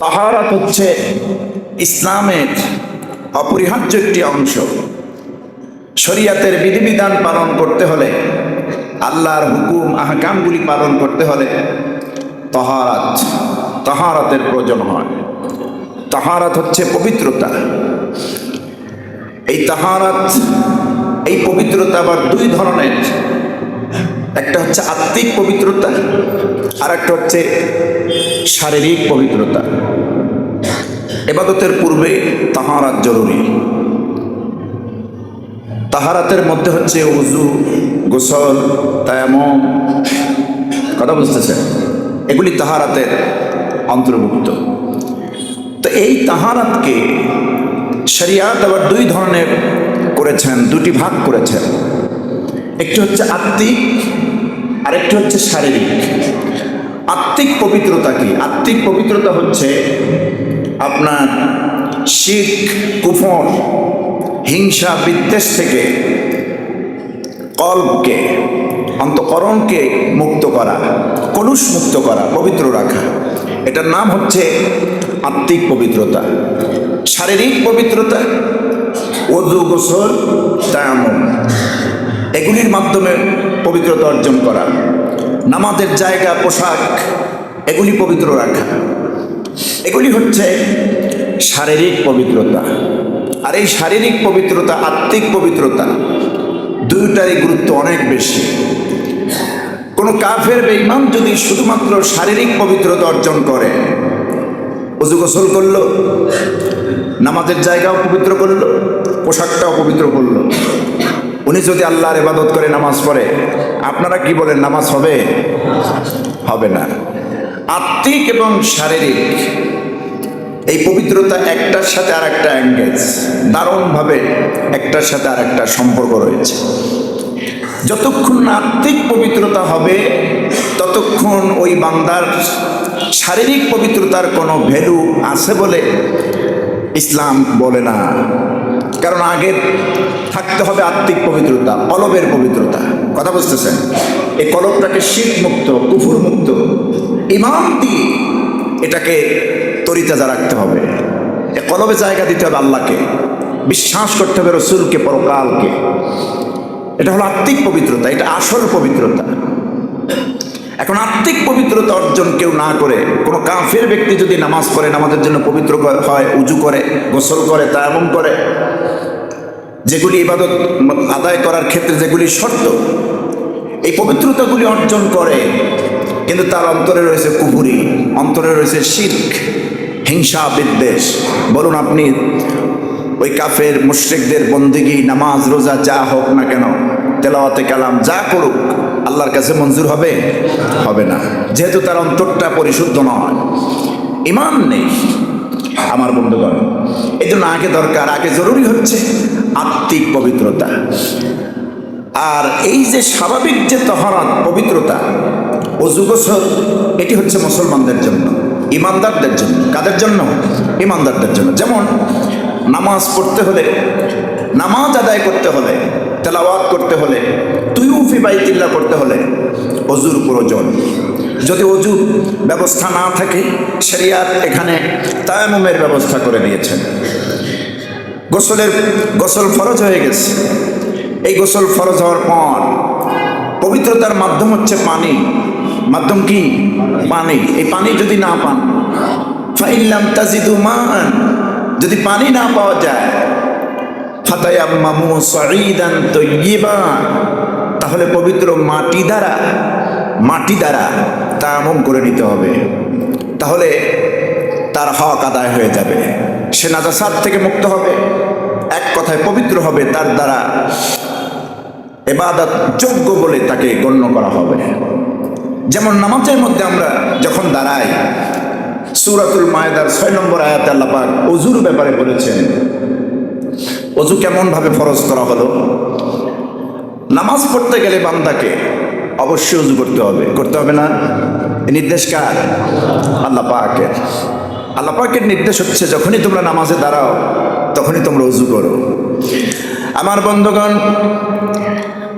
তাহারাত হচ্ছে ইসলামের অপরিহার্য একটি অংশ। শরিয়াতের বিধিবিধান পালন করতে হলে, আল্লাহর হুকুম আহকামগুলি পালন করতে হলে তাহারাতের প্রয়োজন হয়। তাহারাত হচ্ছে পবিত্রতা। এই তাহারাত, এই পবিত্রতা আবার দুই ধরনের। একটা হচ্ছে আত্মিক পবিত্রতা, আর একটা হচ্ছে শারীরিক পবিত্রতা। ইবাদতের পূর্বে তাহারাত জরুরি। তাহারাতের মধ্যে হচ্ছে ওযু, গোসল, তায়াম্মুম, কথা বুঝতেছেন? এগুলি তাহারাতের অন্তর্ভুক্ত। তো এই তাহারাতকে শরিয়াত আবার দুই ধরনের করেছেন, দুটি ভাগ করেছেন। একটি হচ্ছে আত্মিক, আরেকটি হচ্ছে শারীরিক। আত্মিক পবিত্রতা কি? আত্মিক পবিত্রতা হচ্ছে আপনার শিরক, কুফর, হিংসা, বিদ্বেষ থেকে কলবকে, অন্তঃকরণকে মুক্ত করা, কলুষ মুক্ত করা, পবিত্র রাখা। এটার নাম হচ্ছে আত্মিক পবিত্রতা। শারীরিক পবিত্রতা ওযু, গোসল, তায়াম্মুম, এগুলির মাধ্যমে পবিত্রতা অর্জন করা। নামাজের জায়গা, পোশাক, এগুলি পবিত্র রাখা, এগুলি হচ্ছে শারীরিক পবিত্রতা। আর এই শারীরিক পবিত্রতা, আত্মিক পবিত্রতা, দুইটারই গুরুত্ব অনেক বেশি। কোনো কাফের বেঈমান যদি শুধুমাত্র শারীরিক পবিত্রতা অর্জন করে, ওযু গোসল করলো, নামাজের জায়গাও পবিত্র করলো, পোশাকটাও পবিত্র করলো, উনি যদি আল্লাহর ইবাদত করে নামাজ পড়ে, আপনারা কি বলেন, নামাজ হবে? হবে না। আত্মিক এবং শারীরিক এই পবিত্রতা একটার সাথে আর একটা এঙ্গেজ, দারুণভাবে একটার সাথে আর একটা সম্পর্ক রয়েছে। যতক্ষণ না আত্মিক পবিত্রতা হবে, ততক্ষণ ওই বান্দার শারীরিক পবিত্রতার কোনো ভ্যালু আছে বলে ইসলাম বলে না। কারণ আগে থাকতে হবে আত্মিক পবিত্রতা, কলবের পবিত্রতা। কথা বুঝতেছেন? এই কলবটাকে শিরক মুক্ত, কুফর মুক্ত, ঈমান দিয়ে এটাকে তরিতাজা রাখতে হবে। এ কলবে জায়গা দিতে হবে আল্লাহকে, বিশ্বাস করতে হবে রসুলকে, পরকালকে। এটা হলো আত্মিক পবিত্রতা, এটা আসল পবিত্রতা। এখন আত্মিক পবিত্রতা অর্জন কেউ না করে, কোনো কাফের ব্যক্তি যদি নামাজ পড়ে, নামাজের জন্য পবিত্র হয়, উজু করে, গোসল করে, তায়াম্মুম করে, যেগুলি ইবাদত আদায় করার ক্ষেত্রে যেগুলি শর্ত, এই পবিত্রতাগুলি অর্জন করে, কিন্তু তার অন্তরে রয়েছে কুফরি, অন্তরে রয়েছে শিরক, হিংসা, বিদ্বেষ। বলুন আপনি ওই কাফের মুশরিকদের বন্দেগী, নামাজ, রোজা যা হোক না কেন, তেলাওয়াতে কালাম যা করুক, আল্লাহর কাছে মঞ্জুর হবে? হবে না, যেহেতু তার অন্তরটা পরিশুদ্ধ নয়, ঈমান নেই। আমার বন্ধুগণ, এই জন্য আগে দরকার, আগে জরুরি হচ্ছে আত্মিক পবিত্রতা। আর এই যে স্বাভাবিক যে তাহারাত, পবিত্রতা, ওযু, গোসল, এটি হচ্ছে মুসলমানদের জন্য, ঈমানদারদের জন্য। কাদের জন্য? ঈমানদারদের জন্য। যেমন নামাজ পড়তে হলে, নামাজ আদায় করতে হলে, তেলাওয়াত করতে হলে, তুয়ুফি বাইতিল্লাহ করতে হলে ওযুর প্রয়োজন। যদি ওযুর ব্যবস্থা না থাকে, শরিয়াত এখানে তায়াম্মুমের ব্যবস্থা করে দিয়েছেন। গোসল ফরজ হয়ে গেছে। এই গোসল ফরজ হওয়ার পর পবিত্রতার মাধ্যম হচ্ছে পানি। মাধ্যম কি? পানি। এই পানি যদি না পান, ফাইল্লাম তাজিদু মান, যদি পানি না পাওয়া যায়, ফাতায়াম্মামু সাঈদান তাইয়্যিবা, তাহলে পবিত্র মাটি দ্বারা তায়াম্মুম করে নিতে হবে। তাহলে তার হক আদায় হয়ে যাবে, সে নাজাসাত থেকে মুক্ত হবে, এক কথায় পবিত্র হবে, তার দ্বারা ইবাদত যোগ্য বলে তাকে গণ্য করা হবে। যেমন নামাজের মধ্যে আমরা যখন দাঁড়াই, সূরাতুল মায়েদার 6 নম্বর আয়াতে আল্লাহ পাক ওযুর ব্যাপারে বলেছেন। ওযু কেমন ভাবে ফরজ করা হলো? নামাজ পড়তে গেলে বান্দাকে অবশ্যই ওযু করতে হবে, করতে হবে না? এই নির্দেশ কার? আল্লাহ পাকের। আল্লাহ পাকের নির্দেশ হচ্ছে, যখনই তোমরা নামাজে দাঁড়াও, তখনই তোমরা ওযু করো। আমার বন্ধুগণ,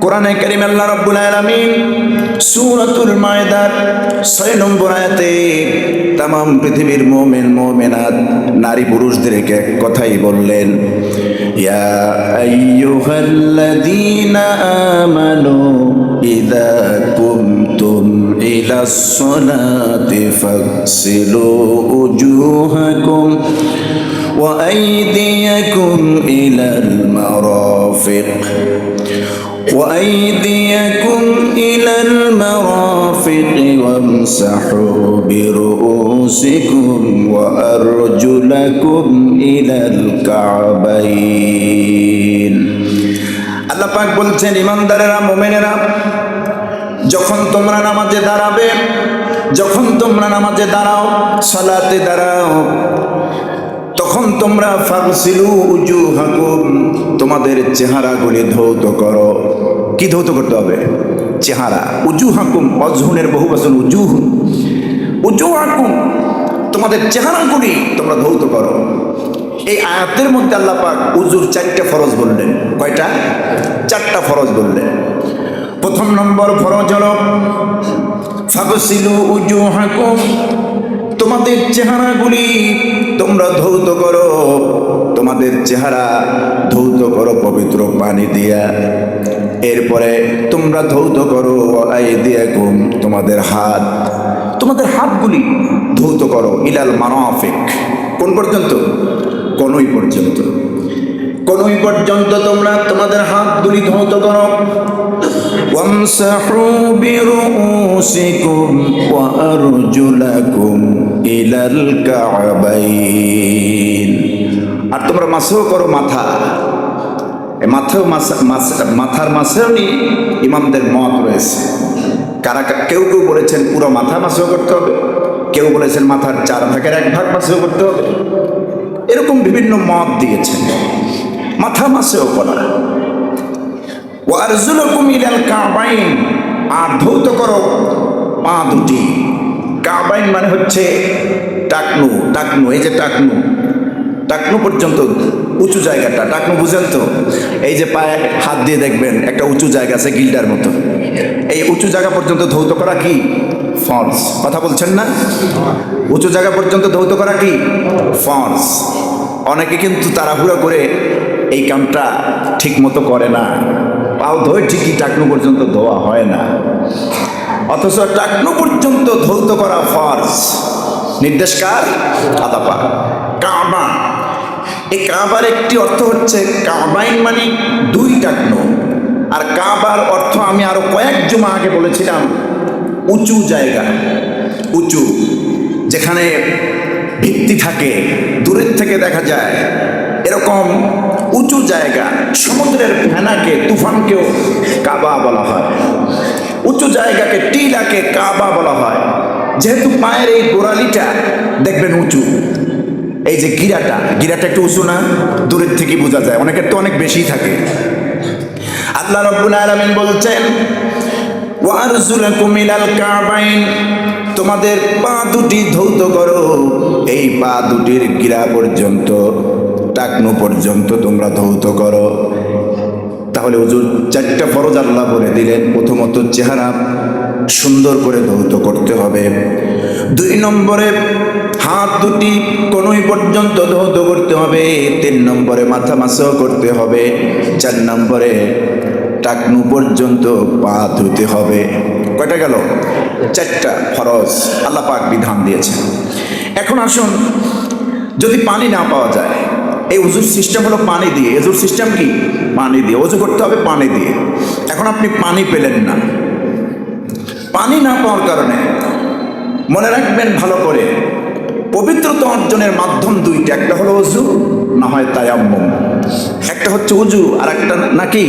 কোরআনে কারীমে আল্লাহ রাব্বুল আলামিন সূরাতুল মায়েদার 6 নম্বর আয়াতে তাম পৃথিবীর মুমিন মুমিনাত নারী পুরুষদেরকে এক কথাই বললেন, ইয়া আইয়ুহাল্লাযীনা আমানু ইযা কুমতুম ইলাস সালাতি ফাগসিলু উজুহাকুম ওয়া আইদিয়াকুম ইলাল মারাফিক وأيديكم إلى المرافق وامسحوا برؤوسكم وأرجلكم إلى الكعبين আল্লাহ পাক বলছেন, ইমানদারেরা মুমিনেরা যখন তোমরা নামাজে দাঁড়াবে, যখন তোমরা নামাজে দাঁড়াও, সালাতে দাঁড়াও, তখন তোমরা ফাগসিলু উজুহাকুম তোমাদের চেহারাগুলি ধৌত করো। কি ধৌত করতে হবে? চেহারা। উজুহাকুম অজহুনের বহু বচন উজুহ, উজুহাকুম তোমাদের চেহারাগুলি তোমরা ধৌত করো। এই আয়াতের মধ্যে আল্লাহ পাক উজুর 4টা ফরজ বললেন। কয়টা? 4টা ফরজ বললেন। প্রথম নম্বর ফরজ হলো ফাগসিলু উজুহাকুম তোমাদের চেহারাগুলি তোমরা ধৌত করো, তোমাদের চেহারা ধৌত করো পবিত্র পানি দিয়া। এরপরে তোমরা ধৌত করো আইদিয়াকুম তোমাদের হাত, তোমাদের হাতগুলি ধৌত করো ইলাল মারাফিক। কোন পর্যন্ত? কনুই পর্যন্ত। কনুই পর্যন্ত তোমরা তোমাদের হাতগুলি ধৌত করো। ওয়ামসাহু বিরুউসিকুম ওয়া আরজুলাকুম ইলাল কা'বাইন। আর তোমরা মাসহ করো মাথা। এই মাথার মাসেও ইমামদের মত রয়েছে। কেউ কেউ বলেছেন পুরো মাথা মাসহ করতে হবে, কেউ বলেছেন মাথার 4 ভাগের 1 ভাগ মাসহ করতে হবে। এরকম বিভিন্ন মত দিয়েছেন। মাথা মাসহ করা। ওয়া আরজুলাকুম ইলাল কা'বাইন আর ধৌত করো পা দুটি। কা'বাইন মানে হচ্ছে টাকনু। টাকনু, এই যে টাকনু, টাকনু পর্যন্ত উঁচু জায়গাটা। টাকনু বুঝেন তো? এই যে পায়ে হাত দিয়ে দেখবেন একটা উঁচু জায়গা আছে গিল্ডার মতো। এই উঁচু জায়গা পর্যন্ত ধৌত করা কি ফরজ? কথা বলছেন না? উঁচু জায়গা পর্যন্ত ধৌত করা কি ফরজ? অনেকে কিন্তু তাড়াহুড়া করে এই কামটা ঠিক মতো করে না। পাও ধোয় ঠিকই, টাকনু পর্যন্ত ধোয়া হয় না। অথচ টাকনু পর্যন্ত ধৌত করা ফরজ। নির্দেশ কার? আল্লাহ পাক। কাবা, এই কাবার একটি অর্থ হচ্ছে কাবাইন মানে 2 টাকনু। আর কাবার অর্থ আমি আরো কয়েক জুমা আগে বলেছিলাম উঁচু জায়গা। উঁচু, যেখানে ভিত্তি থাকে, দূরের থেকে দেখা যায়, এরকম উঁচু জায়গা। সমুদ্রের ফেনাকে, তুফানকেও কাবা বলা হয়। উঁচু জায়গাকে, টিলাকে কাবা বলা হয়। যেহেতু পায়ের এই গোড়ালিটা দেখবেন উঁচু, এই যে গিরাটা একটু উঁচু না? দূরের থেকে বোঝা যায়, অনেকের তো অনেক বেশি থাকে। আল্লাহ রাব্বুল আলামিন বলছেন ওয়া আরজুলাকুম ইলাল কা'বাইন তোমাদের পা দুটি ধৌত করো। এই পা দুটির গিরা পর্যন্ত, টাকনু পর্যন্ত তোমরা ধৌত করো। তাহলে হুজুর 4টা ফরজ আল্লাহ বলে দিলেন। প্রথমত চেহারা সুন্দর করে ধৌত করতে হবে। 2 নম্বরে হাত দুটি কনুই পর্যন্ত ধৌত করতে হবে। 3 নম্বরে মাথা মাসহ করতে হবে। 4 নম্বরে টাকনু পর্যন্ত পা ধুতে হবে। কয়টা গেল? 4টা ফরজ আল্লাহ পাক বিধান দিয়েছেন। এখন আসুন, যদি পানি না পাওয়া যায়, এই ওযুর সিস্টেম হলো পানি দিয়ে। ওযুর সিস্টেম কি? পানি দিয়ে। ওযু করতে হবে পানি দিয়ে। এখন আপনি পানি পেলেন না, পানি না পাওয়ার কারণে মনে রাখবেন ভালো করে, পবিত্রতা অর্জনের মাধ্যম 2টা। একটা হলো ওযু, না হয় তায়াম্মুম। একটা হচ্ছে ওযু আর একটা নাকি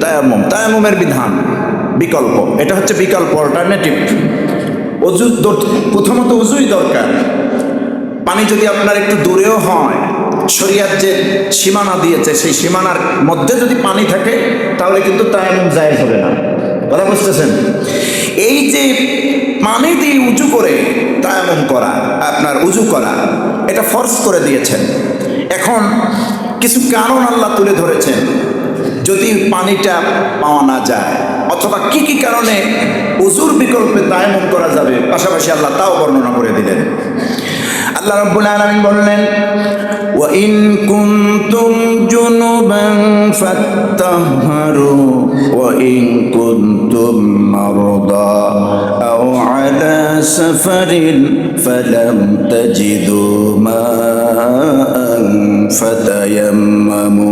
তায়াম্মুম। তায়াম্মুমের বিধান বিকল্প, এটা হচ্ছে বিকল্প, অল্টারনেটিভ। ওযু প্রথমত ওযুই দরকার। পানি যদি আপনার একটু দূরেও হয়, শরীয়ত যে সীমানা দিয়েছে সেই সীমানার মধ্যে যদি পানি থাকে তাহলে কিন্তু তায়াম্মুম জায়েজ হবে না। কথা বুঝতেছেন? এই যে পানি দিয়ে উঁচু করে তায়াম্মুম করা, আপনার উযু করা, এটা ফরজ করে দিয়েছেন। এখন কিছু কারণ আল্লাহ তুলে ধরেছেন যদি পানিটা পাওয়া না যায়, অথবা কি কি কারণে উযুর বিকল্পে তায়াম্মুম করা যাবে, পাশাপাশি আল্লাহ তাও বর্ণনা করে দিলেন। আল্লাহ রাব্বুল আলামিন বললেন, ওয়া ইন কুনতুম জুনুবান ফাত্তাহহারু ওয়া ইন কুনতুম মারদা আও আলা সাফারিন ফালাম তাজিদু মাআন ফাতায়াম্মামু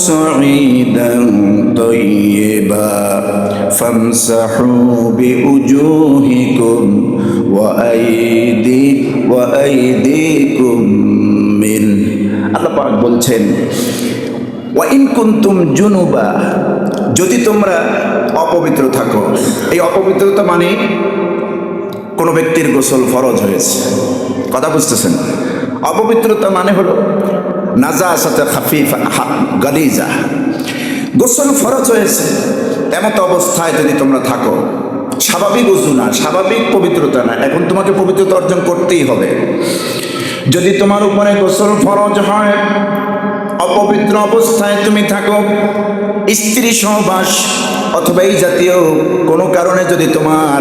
সাঈদান তাইয়্যিবা ফামসাহু বিউজুহিকুম ওয়া আইদিকুম মিন। আল্লাহ পাক বলছেন, ওয়া ইন কুনতুম জুনুবা, যদি তোমরা অপবিত্র থাকো। এই অপবিত্রতা মানে কোনো ব্যক্তির গোসল ফরজ হয়েছে, কথা বুঝতেছেন? অপবিত্রতা মানে হলো নাজাসাতে খাফিফা গালিজা, গোসল ফরজ হয়েছে এমত অবস্থায় যদি তোমরা থাকো, স্বাভাবিক ওযু না, স্বাভাবিক পবিত্রতা না, এখন তোমাকে পবিত্রতা অর্জন করতেই হবে। যদি তোমার উপরে গোসল ফরজ হয়, অপবিত্র অবস্থায় তুমি থাকো, স্ত্রী সহবাস অথবা এই জাতীয় কোনো কারণে যদি তোমার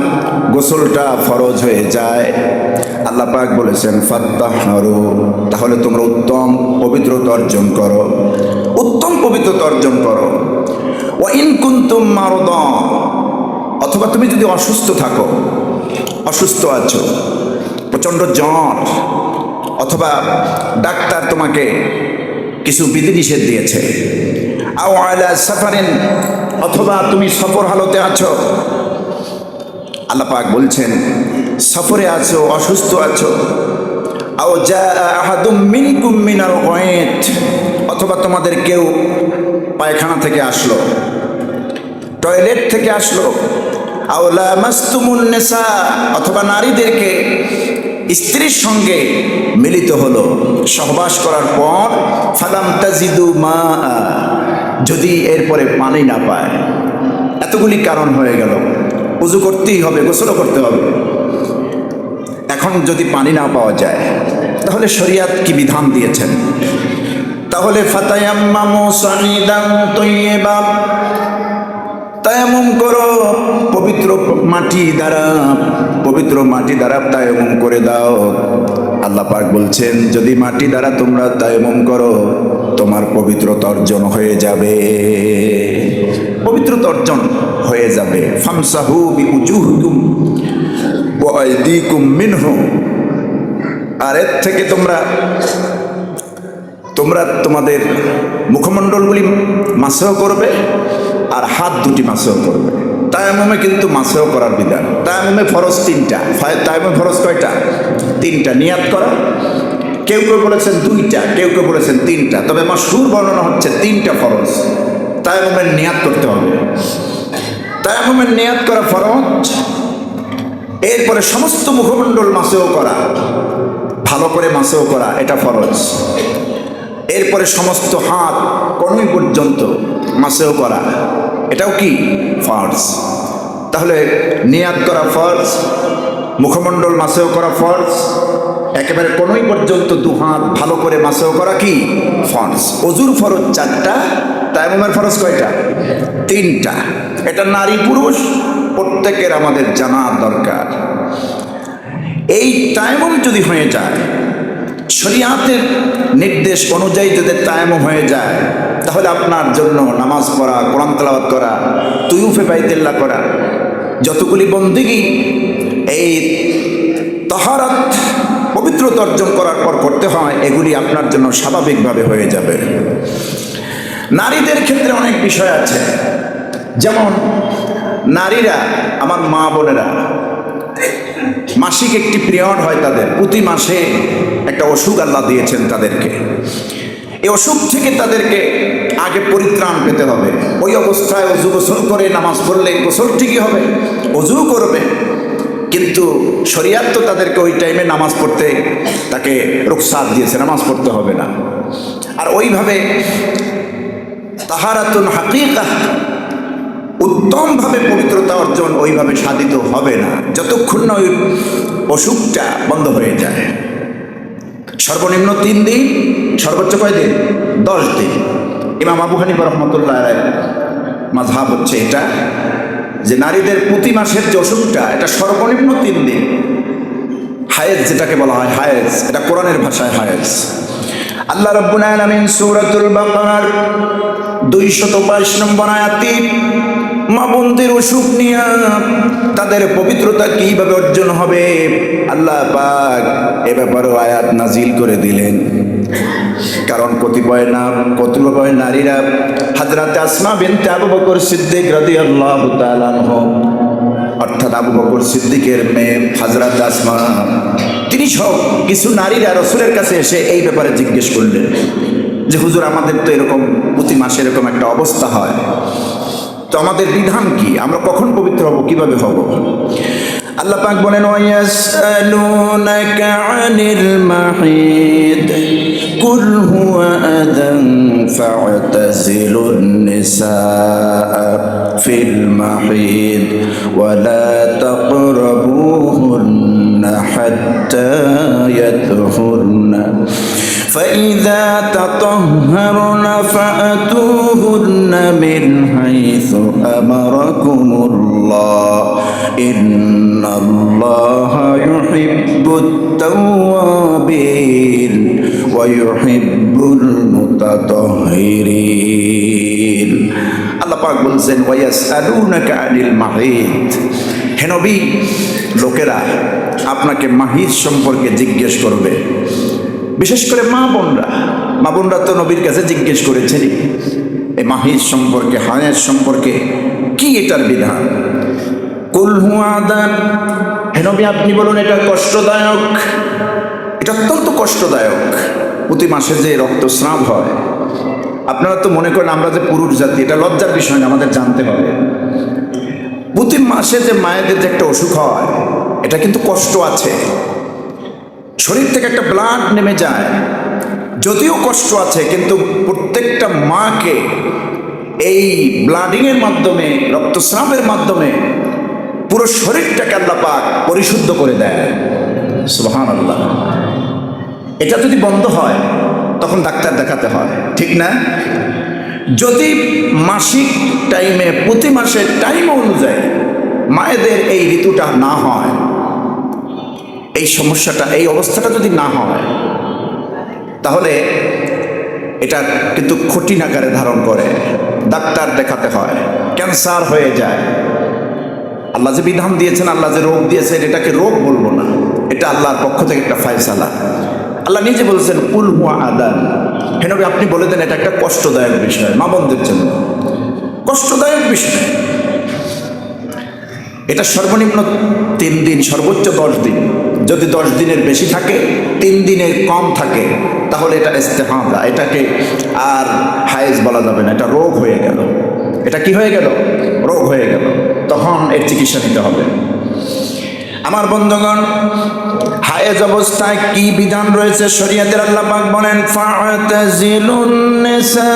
গোসলটা ফরজ হয়ে যায়, আল্লাহ পাক বলেছেন ফাত্তাহহারু, তাহলে তোমরা উত্তম পবিত্রতা অর্জন করো, উত্তম পবিত্রতা অর্জন করো। ওয়া ইন কুনতুম মারদা, অথবা তুমি যদি অসুস্থ থাকো, অসুস্থ আছো, প্রচণ্ড জ্বর, অথবা ডাক্তার তোমাকে কিছু বিধিনিষেধ দিয়েছে, আও আলা সাফারিন, অথবা তুমি সফর হালতে আছো, আল্লাহ পাক বলছেন সফরে আছো, অসুস্থ আছো, আও জাআ আহাদুম মিনকুম মিনাল গায়ত, অথবা তোমাদের কেউ পায়খানা থেকে আসলো, টয়লেট থেকে আসলো, আও লামাসতুমুন নিসা, অথবা নারীদেরকে স্ত্রীর সঙ্গে মিলিত হলো, সহবাস করার পর ফালাম তাজিদু মা, যদি এরপরে পানি না পায়, এতগুলি কারণ হয়ে গেল, উযু করতেই হবে, গোসল করতে হবে। এখন যদি পানি না পাওয়া যায়, তাহলে শরীয়ত কি বিধান দিয়েছেন? তাহলে ফাতায়াম্মামু সাঈদান তাইয়্যিবা, তায়াম্মুম করো পবিত্র মাটি দ্বারা, পবিত্র মাটি দ্বারা তায়াম্মুম করে দাও। আল্লাহ পাক বলছেন যদি মাটি দ্বারা তোমরা তায়াম্মুম করো, তোমার পবিত্রতা অর্জন হয়ে যাবে, পবিত্রতা অর্জন হয়ে যাবে। ফামসাহু বিউজুহিকুম ওয়া আইদিকুম মিনহু, আর এর থেকে তোমরা তোমাদের মুখমণ্ডলগুলি মাসহ করবে আর হাত দুটি মাসহ করবে। তায়াম্মুমে কিন্তু মাসহ করার বিধান। তায়াম্মুমে ফরজ তিনটা। তায়াম্মুমে ফরজ কয়টা? তিনটা। নিয়াত করা, কেউ কেউ বলেছেন দুইটা, কেউ কেউ বলেছেন তিনটা, তবে মাশহুর বর্ণনা হচ্ছে তিনটা ফরজ। তায়াম্মুমের নিয়াত করতে হবে, তায়াম্মুমের নিয়াত করা ফরজ। এরপরে সমস্ত মুখমণ্ডল মাসহ করা, ভালো করে মাসহ করা, এটা ফরজ। এরপরে সমস্ত হাত কনুই পর্যন্ত মাসহ করা, এটাও কি ফরজ। তাহলে নিয়াত করা ফরজ, মুখমণ্ডল মাসহ করা ফরজ, একেবারে কনুই পর্যন্ত দু হাত ভালো করে মাসহ করা কি ফরজ। ওযুর ফরজ চারটা, তায়াম্মুমের ফরজ কয়টা? তিনটা। এটা নারী পুরুষ প্রত্যেকের আমাদের জানা দরকার। এই তায়াম্মুম যদি হয়ে যায়, শরীয়তের নির্দেশ অনুযায়ী যদি তায়াম্মুম হয়ে যায়, তাহলে আপনার জন্য নামাজ পড়া, কোরআন তেলাওয়াত করা, তুয়ুফে বাইতুল্লাহ করা, যতগুলি বন্দেগী এই তাহারাত পবিত্রতা অর্জন করার পর করতে হয়, এগুলি আপনার জন্য স্বাভাবিকভাবে হয়ে যাবে। নারীদের ক্ষেত্রে অনেক বিষয় আছে, যেমন নারীরা, আমার মা বোনেরা, মাসিক একটি পিরিয়ড হয় তাদের, প্রতি মাসে একটা অসুখ আল্লাহ দিয়েছেন তাদেরকে। এই অসুখ থেকে তাদেরকে আগে পরিত্রাণ পেতে হবে। ওই অবস্থায় অজু গোসল করে নামাজ পড়লে গোসল ঠিকই হবে, অজু করবে, কিন্তু শরীয়ত তো তাদেরকে ওই টাইমে নামাজ পড়তে তাকে রুখসাত দিয়েছে, নামাজ পড়তে হবে না। আর ওইভাবে তাহারাতুন হাকিকাহ, উত্তমভাবে পবিত্রতা অর্জন ওইভাবে সাধিত হবে না যতক্ষণ না ওই অসুখটা বন্ধ হয়ে যায়। সর্বনিম্ন 3 দিন সর্বোচ্চ কয় দিন? 10 দিন। ইমাম আবু হানিফা রাহমাতুল্লাহ আলাইহি মাযহাব হচ্ছে এটা, যে নারীদের প্রতি মাসের যে অসুখটা এটা সর্বনিম্ন 3 দিন। হায়েজ যেটাকে বলা হয় হায়েজ, এটা কোরআনের ভাষায় হায়েজ। আল্লাহ রাব্বুল আলামিন সূরাতুল বাকারার 222 নম্বর আয়াতে মা বোনদের অসুখ নিয়ে তাদের পবিত্রতা কিভাবে অর্জন হবে আল্লাহ পাক এ ব্যাপারে আয়াত নাজিল করে দিলেন। কারণ কতিপয় নারীরা হযরত আসমা বিনতে আবু বকর সিদ্দিক রাদিয়াল্লাহু তাআলা আনহু, অর্থাৎ আবু বকর সিদ্দিকের মেয়ে হযরত আসমা, তিনি সব কিছু নারীরা রাসূলের কাছে এসে এই ব্যাপারে জিজ্ঞেস করলেন যে হুজুর, আমাদের তো এরকম প্রতি মাসে এরকম একটা অবস্থা হয়, তো আমাদের বিধান কি, আমরা কখন পবিত্র হব, কিভাবে হব? আল্লাহ পাক বলেন ওয়ায়াসআলুনাকা আনিল মাহিদ কুল হুয়া আযান ফা'তাযিলুন নিসা ফিল মাহিদ ওয়া লা তাকরাবুহুন্না হাত্তা ইয়াতহুরনা فإذا تطهرن فأتوهن من حيث أمركم الله إن الله يحب التوابين ويحب المتطهرين আল্লাহ পাক বলছেন ওয়ায়াসআলুনাকা আনিল মাহিদ, হে নবী, লোকেরা আপনাকে মাহিদ সম্পর্কে জিজ্ঞেস করবে। বিশেষ করে মা বোনরা তো নবীর কাছে জিজ্ঞেস করেছেন এই মাহিদ সম্পর্কে, হায়েজ সম্পর্কে, কি এটার বিধান? কুল হুয়া আযান, হে নবী আপনি বলুন এটা কষ্টদায়ক, এটা অত্যন্ত কষ্টদায়ক। প্রতি মাসে যে রক্তস্রাব হয়, আপনারা তো মনে করেন আমরা যে পুরুষ জাতি, এটা লজ্জার বিষয় না, আমাদের জানতে হবে। প্রতি মাসে যে মায়েদের যে একটা অসুখ হয়, এটা কিন্তু কষ্ট আছে। শরীর থেকে একটা ব্লাড নেমে যায়, যদিও কষ্ট আছে, কিন্তু প্রত্যেকটা মাকে এই ব্লাডিংয়ের মাধ্যমে, রক্তস্রাবের মাধ্যমে পুরো শরীরটাকে আল্লাহ পাক পরিশুদ্ধ করে দেয়। সুবহানাল্লাহ। এটা যদি বন্ধ হয় তখন ডাক্তার দেখাতে হয়, ঠিক না? যদি মাসিক টাইমে, প্রতি মাসের টাইম অনুযায়ী মায়েদের এই ঋতুটা না হয়, এই সমস্যাটা, এই অবস্থাটা যদি না হয়, তাহলে এটা কিন্তু কঠিন আকারে ধারণ করে, ডাক্তার দেখাতে হয়, ক্যান্সার হয়ে যায়। আল্লাহ যে বিধান দিয়েছেন, আল্লাহ যে রোগ দিয়েছেন, এটাকে রোগ বলবো না, এটা আল্লাহর পক্ষ থেকে একটা ফায়সালা। আল্লাহ নিজে বলছেন কুল হুয়া আযান, হে নবী আপনি বলে দেন এটা একটা কষ্টদায়ক বিষয়, মা বোনদের জন্য কষ্টদায়ক বিষয়। এটা সর্বনিম্ন 3 দিন, সর্বোচ্চ 10 দিন। যদি 10 দিনের বেশি থাকে, 3 দিনের কম থাকে, তাহলে এটা ইস্তেহাদা, এটাকে আর হায়েজ বলা যাবে না, এটা রোগ হয়ে গেল। এটা কি হয়ে গেল? রোগ হয়ে গেল। তখন এর চিকিৎসা নিতে হবে। আমার বন্ধুগণ, হায়েজ অবস্থায় কি বিধান রয়েছে শরীয়তের? আল্লাহ পাক বলেন ফা'তাযিলুন নিসা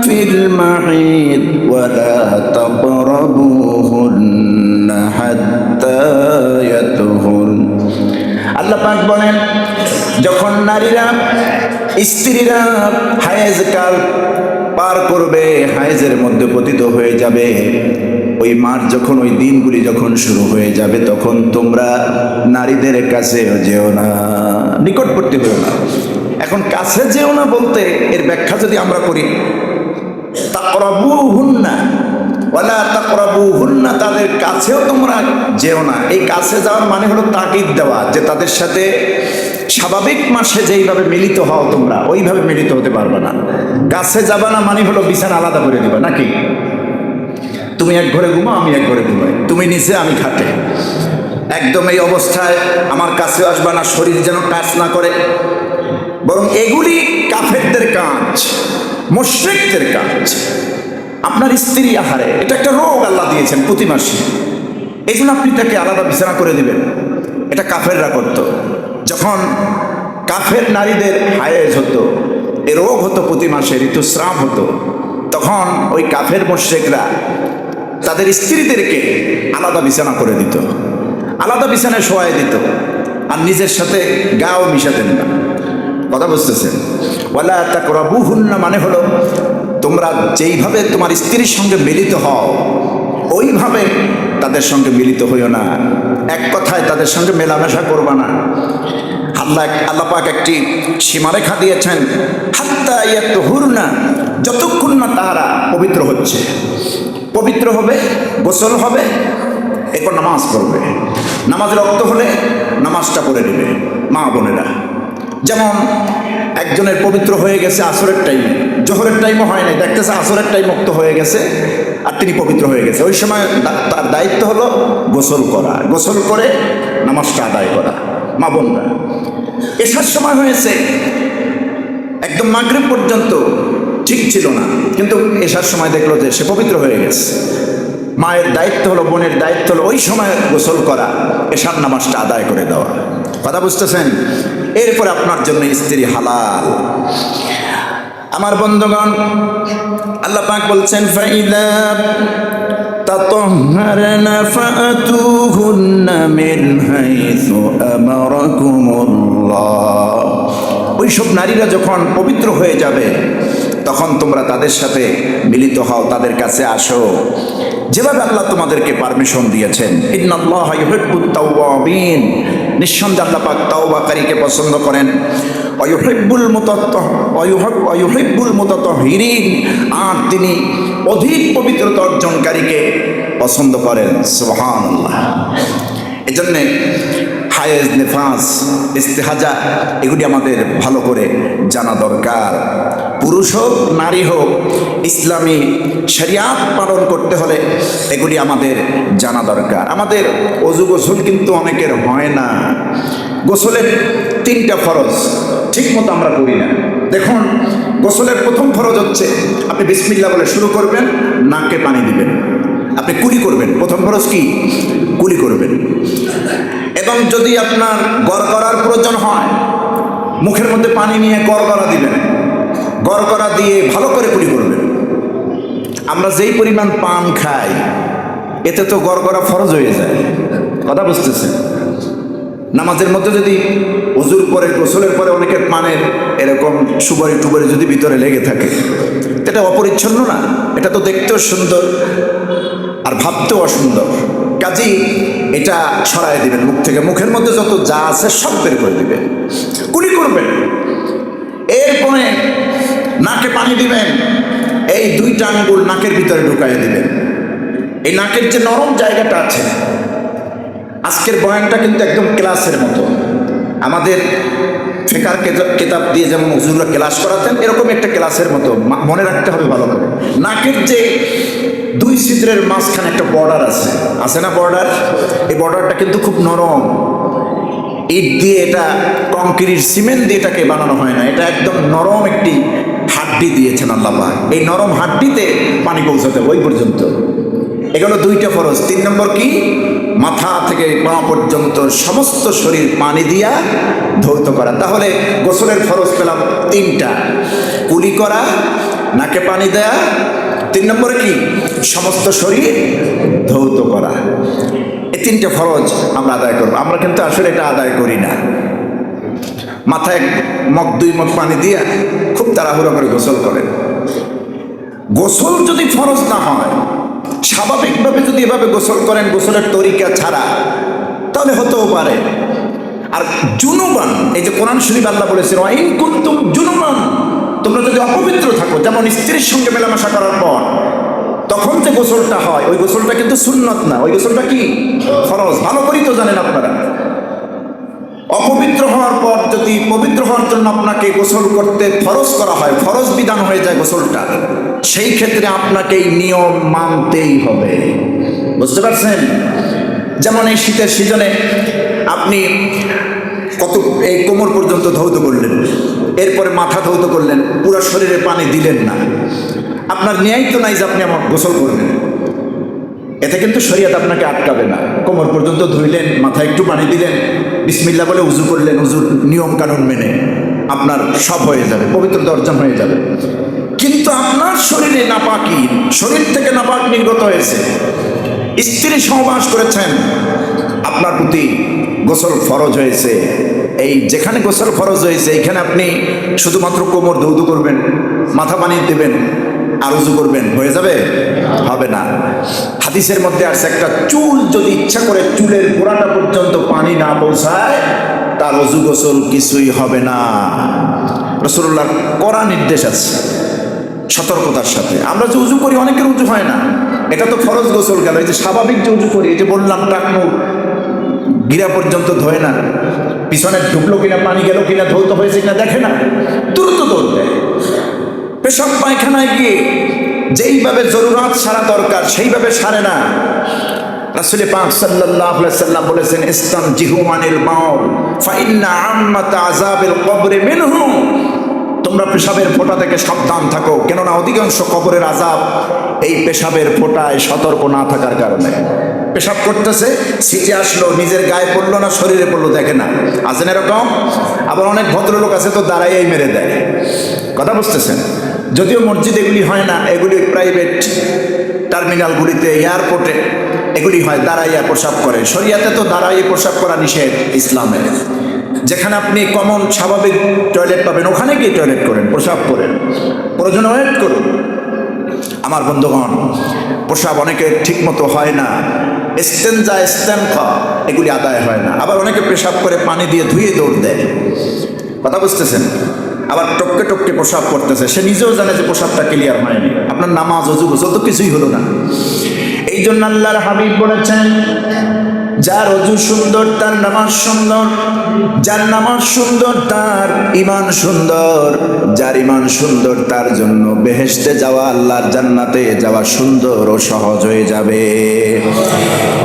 ফিল মাহিদ ওয়া লা তাকরাবুহুন্না হাত্তা ইয়াতহুরন। আল্লাহ পাক বলেন যখন নারীরা, স্ত্রীরা হায়েজ কাল পার করবে, হায়েজের মধ্যে পতিত হয়ে যাবে, ওই মাস যখন, ওই দিনগুলি যখন শুরু হয়ে যাবে, তখন তোমরা নারীদের কাছে যেও না, নিকটবর্তী হও না। এখন কাছে যেও না বলতে এর ব্যাখ্যা যদি আমরা করি, তাকরাবুহুন্না ওয়ালা তাকরাবুহুন্না, তাদের কাছেও তোমরা যেও না। এই কাছে যাওয়ার মানে হলো তাকিদ দেওয়া, যে তাদের সাথে স্বাভাবিক মাসে যেইভাবে মিলিত হও তোমরা, ওইভাবে মিলিত হতে পারবে না। কাছে যাবা না মানে হলো বিছানা আলাদা করে দিবা, নাকি? তুমি এক ঘরে ঘুমাও, আমি এক ঘরে ঘুমাই, তুমি নিচে আমি খাটে, একদম এই অবস্থায় আমার কাছে আসবা না, শরীর যেন টাচ না করে। বরং এগুলি কাফেরদের কাজ, মুশরিকদের কাজ। আপনার স্ত্রী আহারে, এটা একটা রোগ আল্লাহ দিয়েছেন প্রতি মাসে, এই জন্য আপনি তাকে আলাদা বিছানা করে দিবেন। এটা কাফেররা করত। যখন কাফের নারীদের হায়েজ হতো, এ রোগ হতো, প্রতি মাসে ঋতুস্রাব হতো, তখন ওই কাফের মুশরিকরা তাদের স্ত্রীদেরকে আলাদা বিছানা করে দিত, আলাদা বিছানায় শোয়াই দিত, আর নিজের সাথে গাও মিশাতেন না। কথা বুঝতেছেন? ওয়ালা তাকরাবুহুন্না মানে হলো তোমরা যেইভাবে তোমার স্ত্রীর সঙ্গে মিলিত হও ওইভাবে তাদের সঙ্গে মিলিত হইও না, এক কথায় তাদের সঙ্গে মেলামেশা করবা না। আল্লাহ পাক একটি সীমারেখা দিয়েছেন, হাত্তা ইয়াতুহুরনা, যতক্ষণ না তাহারা পবিত্র হচ্ছে। পবিত্র হবে, গোসল হবে, এরপর নামাজ পড়বে। নামাজের রক্ত হলে নামাজটা পড়ে নেবে মা বোনেরা। যেমন একজনের পবিত্র হয়ে গেছে আসরের টাইমে, জোহরের টাইমও হয় নাই, দেখতেছে আসরের টাইম মুক্ত হয়ে গেছে আর তিনি পবিত্র হয়ে গেছে, ওই সময় তার দায়িত্ব হলো গোসল করা, গোসল করে নামাজটা আদায় করা। মা বোনরা, এসার সময় হয়েছে, একদম মাগরিব পর্যন্ত ঠিক ছিল না, কিন্তু এসার সময় দেখলো যে সে পবিত্র হয়ে গেছে। মায়ের দায়িত্ব হলো, বোনের দায়িত্ব হলো ওই সময় গোসল করা, এসার নামাজটা আদায় করে দেওয়া। কথা বুঝতেছেন? এরপরে আপনার জন্য স্ত্রী হালাল। আমার বন্ধুগণ, আল্লাহ পাক বলছেন, ফাইদা তাতাহহারনা ফাতুহুন্না মিন হাইসু আমারাকুমুল্লাহ। ওইসব নারীরা যখন পবিত্র হয়ে যাবে তখন তোমরা তাদের সাথে মিলিত হও, তাদের কাছে আসো, যেভাবে আল্লাহ তোমাদেরকে পারমিশন দিয়েছেন। ইন্নাল্লাহা ইউহিব্বুত তাওয়াবিন, নিঃসন্দেহে আল্লাহ পাক তাওবাকারীকে পছন্দ করেন। ওয়ায়ুহিব্বুল মুতাতাহহিরিন, আর তিনি অধিক পবিত্রতা অর্জনকারীকে পছন্দ করেন। সুবহানাল্লাহ। এজন্য হায়েজ, নেফাস, ইস্তেহাজা এগুলি আমাদের ভালো করে জানা দরকার। পুরুষ হোক নারী হোক, ইসলামী শরিয়াত পালন করতে হলে এগুলি আমাদের জানা দরকার। আমাদের ওযু গোসল কিন্তু অনেকের হয় না। গোসলের 3টা ফরজ ঠিক মতো আমরা করি না। দেখুন, গোসলের প্রথম ফরজ হচ্ছে আপনি বিসমিল্লাহ বলে শুরু করবেন, নাকে পানি দিবেন, আপনি কুলি করবেন। প্রথম ফরজ কি? কুলি করবেন। এবং যদি আপনার গড়গড়ার প্রয়োজন হয়, মুখের মধ্যে পানি নিয়ে গড়গড়া দিবেন, গড়গড়া দিয়ে ভালো করে কুলি করবেন। আমরা যেই পরিমাণ পান খাই এতে তো গড়গড়া ফরজ হয়ে যায়। কথা বুঝতেছেন? নামাজের মধ্যে যদি ওযুর পরে, গোসলের পরে অনেকের পানের এরকম সুবারি টুবারি যদি ভিতরে লেগে থাকে, এটা অপরিচ্ছন্ন না? এটা তো দেখতেও সুন্দর আর ভাবতেও অসুন্দর। কাজেই এটা সরাই দিবেন মুখ থেকে, মুখের মধ্যে যত যা আছে সব বের করে দিবেন, কুলি করবেন। এরপরে নাকে পানি দিবেন, এই 2টা আঙ্গুল নাকের ভিতরে ঢুকাই দিবেন। এই নাকের যে নরম জায়গাটা আছে, আজকের বয়ানটা কিন্তু একদম ক্লাসের মতো। আমাদের ফিকার কিতাব দিয়ে যেমন হুজুররা ক্লাস করাতেন, এরকম একটা ক্লাসের মতো মনে রাখতে হবে ভালো করে। নাকের যে 2 ছিদ্রের মাঝখানে একটা বর্ডার আছে না বর্ডার? এই বর্ডারটা কিন্তু খুব নরম। ইট দিয়ে, এটা কংক্রিট সিমেন্ট দিয়ে এটাকে বানানো হয় না, এটা একদম নরম একটি হাড্ডি দিয়েছেন আল্লাহ পাক। এই নরম হাড্ডিতে পানি পৌঁছাতে ওই পর্যন্ত। এগুলো 2টা ফরজ। 3 নম্বর কি? মাথা থেকে পা পর্যন্ত সমস্ত শরীর পানি দিয়া ধৌত করা। তাহলে গোসলের ফরজ পেলাম 3টা, কুলি করা, নাকে পানি দেয়া, 3 নম্বরে কি? সমস্ত শরীর ধৌত করা। এই 3টে ফরজ আমরা আদায় করবো। আমরা কিন্তু আসলে এটা আদায় করি না। মাথায় 2 মগ পানি দিয়া খুব তাড়াহুড়ো করে গোসল করেন। গোসল যদি ফরজ না হয়, স্বাভাবিকভাবে যদি এভাবে গোসল করেন গোসলের তরিকা ছাড়া, তাহলে হতেও পারে। আর জুনুবান, এই যে কোরআন শরীফ আল্লাহ বলেছেন, ওয়াইন কুনতুম জুনুবান, তোমরা যদি অপবিত্র থাকো, যেমন স্ত্রীর সঙ্গে মেলামেশা করার পর তখন যে গোসলটা হয়, ওই গোসলটা কিন্তু সুন্নত না, ওই গোসলটা কি? ফরজ। ভালো করেই তো জানেন আপনারা। অপবিত্র হওয়ার পর যদি পবিত্র হওয়ার জন্য আপনাকে গোসল করতে ফরজ করা হয়, ফরজ বিধান হয়ে যায় গোসলটা, সেই ক্ষেত্রে আপনাকে এই নিয়ম মানতেই হবে। বুঝতে পারছেন? যেমন এই শীতের সিজনে আপনি কত এই কোমর পর্যন্ত ধৌত করলেন, এরপরে মাথা ধৌত করলেন, পুরো শরীরে পানি দিলেন না, আপনার ন্যায় তো নাই যে আপনি আমার গোসল করবেন। এতে কিন্তু শরীয়ত আপনাকে আটকাবে না। কোমর পর্যন্ত ধুইলেন, মাথায় একটু পানি দিলেন, বিসমিল্লাহ বলে উজু করলেন, উজুর নিয়ম কানুন মেনে আপনার সব হয়ে যাবে, পবিত্রতা অর্জন হয়ে যাবে। কিন্তু আপনার শরীরে নাপাকি, শরীর থেকে নাপাক নির্গত হয়েছে, স্ত্রী সহবাস করেছেন, আপনার প্রতি গোসল ফরজ হয়েছে, এই যেখানে গোসল ফরজ হয়েছে এইখানে আপনি শুধুমাত্র কোমর ধৌত করবেন, মাথা পানি দেবেন আর উজু করবেন, হয়ে যাবে? হবে না। হাদিসের মধ্যে আসছে একটা চুল যদি ইচ্ছা করে চুলের গোড়াটা পর্যন্ত পানি না পৌঁছায় তার উজু গোসল কিছুই হবে না। রাসূলুল্লাহর কড়া নির্দেশ আছে সতর্কতার সাথে। আমরা যে উজু করি অনেকের উজু হয় না, এটা তো ফরজ গোসল গেল। এই যে স্বাভাবিক যে উজু করি, এই যে বললাম টাকনু গিরা পর্যন্ত ধোয় না, পিছনে ঢুকলো কিনা পানি গেল কিনা ধৌত হয়েছে কিনা দেখে না, দ্রুত দৌড় দেয়। পেশাব পায়খানায় গিয়ে যেইভাবে জরুরত সারা দরকার সেইভাবে সারে না। রাসূল পাক সাল্লাল্লাহু আলাইহি সাল্লাম বলেছেন, ইস্তানজিহু আনিল বাউল ফাইন্না আম্মাতা আযাবিল কবরি মিনহু। তোমরা পেশাবের ফোঁটা থেকে সাবধান থাকো, কেননা অধিকাংশ কবরের আযাব এই পেশাবের ফোঁটায় সতর্ক না থাকার কারণে। পেশাব করতেছে, সিটে আসলো, নিজের গায়ে পড়লো না শরীরে পড়লো দেখে না, আছেন এরকম। আবার অনেক ভদ্রলোক আছে তো দাঁড়াইয়াই মেরে দেয়। কথা বুঝতেছেন? যদিও মসজিদ এগুলি হয় না, এগুলি প্রাইভেট টার্মিনালগুলিতে, এয়ারপোর্টে এগুলি হয়, দাঁড়াইয়া প্রসাব করে। শরিয়াতে তো দাঁড়াইয়া প্রসাব করা নিষেধ ইসলামে। যেখানে আপনি কমন স্বাভাবিক টয়লেট পাবেন ওখানে গিয়ে টয়লেট করেন, প্রসাব করেন, প্রয়োজন ওয়েট করুন। আমার বন্ধুগণ, প্রসাব অনেকের ঠিক মতো হয় না, ইস্তেনজা ইস্তেনফা এগুলি আদায় হয় না। আবার অনেকে পেশাব করে পানি দিয়ে ধুয়ে দৌড় দেয়। কথা বুঝতেছেন? আবার টপকে টপকে প্রসাব করতেছে, সে নিজেও জানে যে প্রসাবটা ক্লিয়ার হয়নি। আপনার নামাজ অজু গোসল তো কিছুই হলো না। এই জন্য আল্লাহর হাবিব বলেছেন, যার অজু সুন্দর তার নামাজ সুন্দর, যার নামাজ সুন্দর তার ঈমান সুন্দর, যার ঈমান সুন্দর তার জন্য বেহেশতে যাওয়া, আল্লাহর জান্নাতে যাওয়া সুন্দর ও সহজ হয়ে যাবে।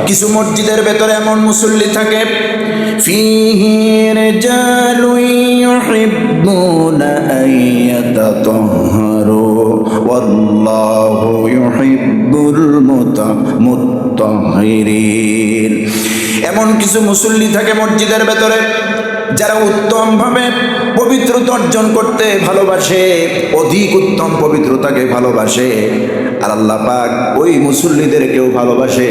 কিছু মসজিদের ভেতরে এমন মুসল্লি থাকে, ফীহি রিজালুন ইউহিব্বুনা আন ইয়াতাতাহহারু ওয়াল্লাহু ইউহিব্বুল মুতাহহিরিন। এমন কিছু মুসল্লি থাকে মসজিদের ভেতরে যারা উত্তমভাবে পবিত্রতা অর্জন করতে ভালোবাসে, অধিক উত্তম পবিত্রতাকে ভালোবাসে। আর আল্লাহ পাক ওই মুসল্লিদেরকেও ভালোবাসে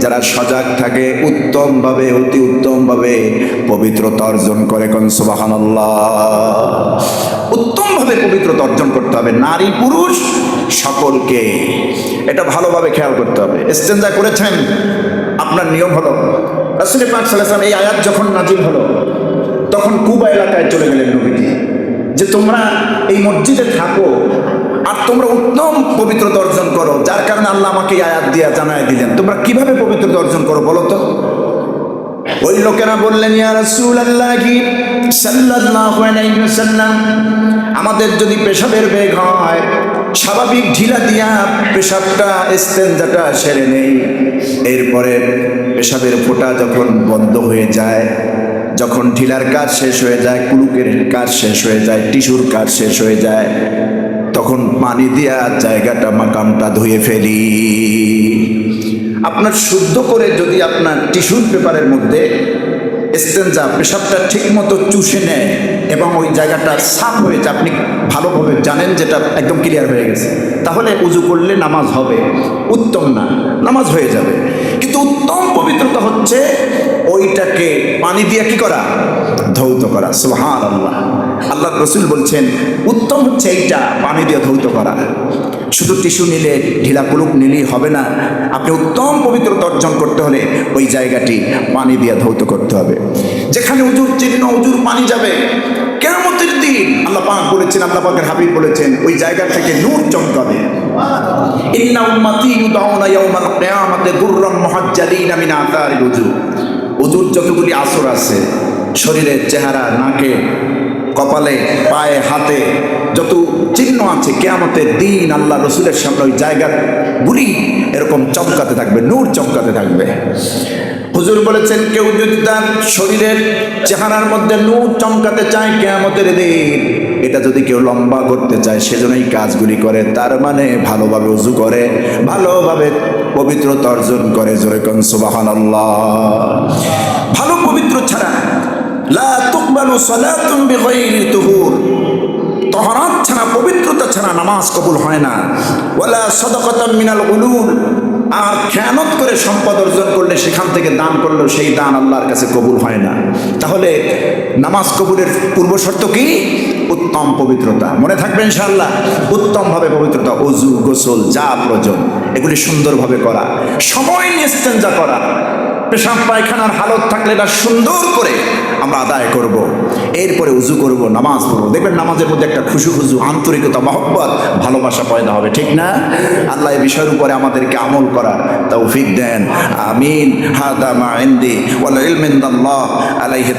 যারা সজাগ থাকে, উত্তমভাবে অতি উত্তমভাবে পবিত্রতা অর্জন করে। কোন সুবহানাল্লাহ। উত্তমভাবে পবিত্রতা অর্জন করতে হবে, নারী পুরুষ সকলকে। এটা ভালোভাবে খেয়াল করতে হবে। ইস্তেনজা করেছেন, আপনার নিয়ম হলো, রাসূল পাক সাল্লাল্লাহু আলাইহি ওয়াসাল্লাম এই আয়াত যখন নাজিল হলো তখন কুবা এলাকায় চলে গেলেন নবীজি, যে তোমরা এই মসজিদে থাকো আর তোমরা উত্তম পবিত্রতা অর্জন করো। যার কারণে আল্লাহ আমাকে এই আয়াত দিয়া জানায় দিলেন, তোমরা কিভাবে পবিত্রতা অর্জন করো বলো তো। ওই লোকেরা বললেন, ইয়া রাসূলুল্লাহি সাল্লাল্লাহু আলাইহি ওয়াসাল্লাম, আমাদের যদি পেশাবের বেগ হয় স্বাভাবিক ঢিলা দিয়া পেশাবটা ইস্তেনজাটা সেরে নেই, এরপরে পেশাবের ফোঁটা যখন বন্ধ হয়ে যায়, যখন ঢিলার কাজ শেষ হয়ে যায়, কুলুকের কাজ শেষ হয়ে যায়, টিস্যুর কাজ শেষ হয়ে যায়, তখন পানি দিয়া জায়গাটা মাকামটা ধুয়ে ফেলি। আপনার শুদ্ধ করে যদি আপনার টিস্যুর পেপারের মধ্যে ইস্তেনজা পেশাবটা ঠিক মতো চুষে নেয় এবং ওই জায়গাটা সাফ হয়েছে, আপনি ভালোভাবে জানেন যেটা একদম ক্লিয়ার হয়ে গেছে, তাহলে উজু করলে নামাজ হবে। উত্তম না, নামাজ হয়ে যাবে। কিন্তু উত্তম পবিত্রতা হচ্ছে ওইটাকে পানি দিয়ে কি করা? ধৌত করা। সুবহানাল্লাহ। আল্লাহ রাসূল বলছেন উত্তম হচ্ছে এইটা, পানি দিয়ে ধৌত করা। শুধু টিস্যু নিলে, ঢিলা কুলুক নিলেই হবে না। আপনি উত্তম পবিত্রতা অর্জন করতে হলে ওই জায়গাটি পানি দিয়ে ধৌত করতে হবে। যেখানে উজুর চিহ্ন, উজুর পানি যাবে, কিয়ামতের দিন আল্লাহ পাক বলেছেন, আল্লাহ পাকের হাবিব বলেছেন, ওই জায়গা থেকে নূর চমকাবে। ইন্না উম্মতি ইউদাউনা ইয়াউমাল কিয়ামাতি গুররাম মুহাজ্জালিনা মিন আতারিল উজু। উজুর যতগুলি আসর আছে, শরীরের চেহারা, নাকে, কপালে, পায়ে, হাতে যত চিহ্ন আছে, কিয়ামতের দিন আল্লাহ রসুলের সামনে ওই জায়গাগুলি এরকম চমকাতে থাকবে, নূর চমকাতে থাকবে। হুজুর বলেছেন, কেউ যদি তার শরীরের চেহারার মধ্যে নূর চমকাতে চায় কিয়ামতের দিন, এটা যদি কেউ লম্বা করতে চায় সেজন্য এই কাজগুলি করে। তার মানে ভালোভাবে উজু করে, ভালোভাবে পবিত্রতা অর্জন করে। জোরে কোন সুবহানাল্লাহ। ভালো পবিত্র ছাড়া লা তুকবালু সালাতুন বিগাইরি তুহুর, তাহারাত ছাড়া, পবিত্রতা ছাড়া নামাজ কবুল হয় না। ওয়ালা সাদাকাতাম মিনাল গুলুল, আর খেয়ানত করে সম্পদ অর্জন করলে সেখান থেকে দান করলেও সেই দান আল্লাহর কাছে কবুল হয় না। তাহলে নামাজ কবুলের পূর্ব শর্ত কি? উত্তম পবিত্রতা। মনে থাকবে ইনশাআল্লাহ, উত্তমভাবে পবিত্রতা, ওযু গোসল যা প্রয়োজন এগুলি সুন্দরভাবে করা, সময় নিয়ে ইস্তেঞ্জা করা, পেশাব পায়খানার হালত থাকলে এটা সুন্দর করে আমরা আদায় করব, এরপরে উজু করব, নামাজ পড়বো। দেখবেন নামাজের মধ্যে একটা খুশু আন্তরিকতা, মহব্বত, ভালোবাসা পয়দা হবে, ঠিক না? আল্লাহ এই বিষয়ের উপরে আমাদেরকে আমল করার তৌফিক দেন, আমিন। হাদা মা ইনদি ওয়াল ইলমু ইনদাল্লাহ আলাইহি।